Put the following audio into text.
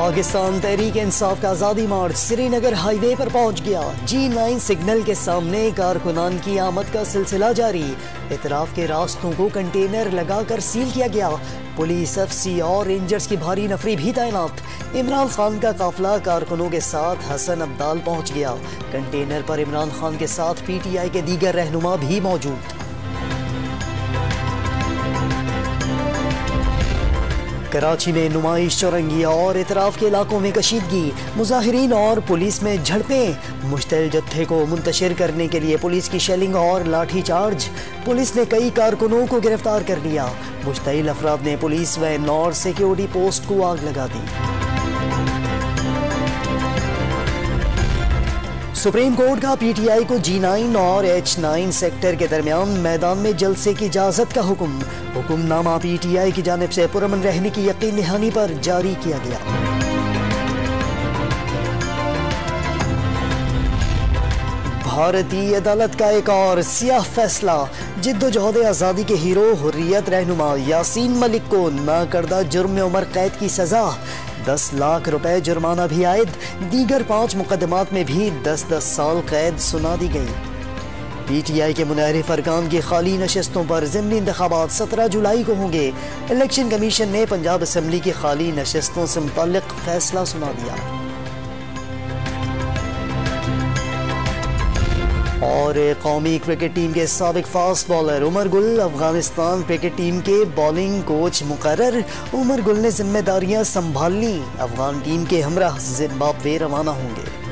पाकिस्तान तहरीक इंसाफ का आज़ादी मार्च श्रीनगर हाईवे पर पहुंच गया। G9 सिग्नल के सामने कारकुनान की आमद का सिलसिला जारी। इतराफ के रास्तों को कंटेनर लगाकर सील किया गया। पुलिस, FC और रेंजर्स की भारी नफरी भी तैनात। इमरान खान का काफिला कारकुनों के साथ हसन अब्दाल पहुंच गया। कंटेनर पर इमरान खान के साथ PTI के दीगर रहनुमा भी मौजूद। कराची में नुमाइश, चौरंगी और इतराफ के इलाकों में कशीदगी, मुजाहिरीन और पुलिस में झड़पें। मुश्तल जत्थे को मुंतशिर करने के लिए पुलिस की शेलिंग और लाठी चार्ज। पुलिस ने कई कारकुनों को गिरफ्तार कर लिया। मुश्तइल अफराद ने पुलिस व नॉर सिक्योरिटी पोस्ट को आग लगा दी। सुप्रीम कोर्ट का PTI को G9 और H9 सेक्टर के दरमियान मैदान में जलसे की इजाजत का हुक्मनामा PTI की जानिब से पुरअमन रहने की यकीन दहानी पर जारी किया गया। भारतीय अदालत का एक और सियाह फैसला। जिद्दोजहद आज़ादी के हीरो हुर्रियत रहनुमा यासीन मलिक को नाकर्दा जुर्म में उम्र कैद की सजा, 10 लाख रुपए जुर्माना भी आयद। दीगर 5 मुकदमात में भी 10-10 साल कैद सुना दी गई। PTI के मुनहरिफ अरकान की खाली नशस्तों पर ज़िमनी इंतखाबात 17 जुलाई को होंगे। इलेक्शन कमीशन ने पंजाब असम्बली की खाली नशस्तों से मुताल्लिक फैसला सुना दिया। और कौमी क्रिकेट टीम के साबिक fast bowler Umar Gul Afghanistan cricket team के बॉलिंग कोच मुकर्रर। उमर गुल ने जिम्मेदारियां संभाल ली। अफगान टीम के हमरा जिम्बाब्वे रवाना होंगे।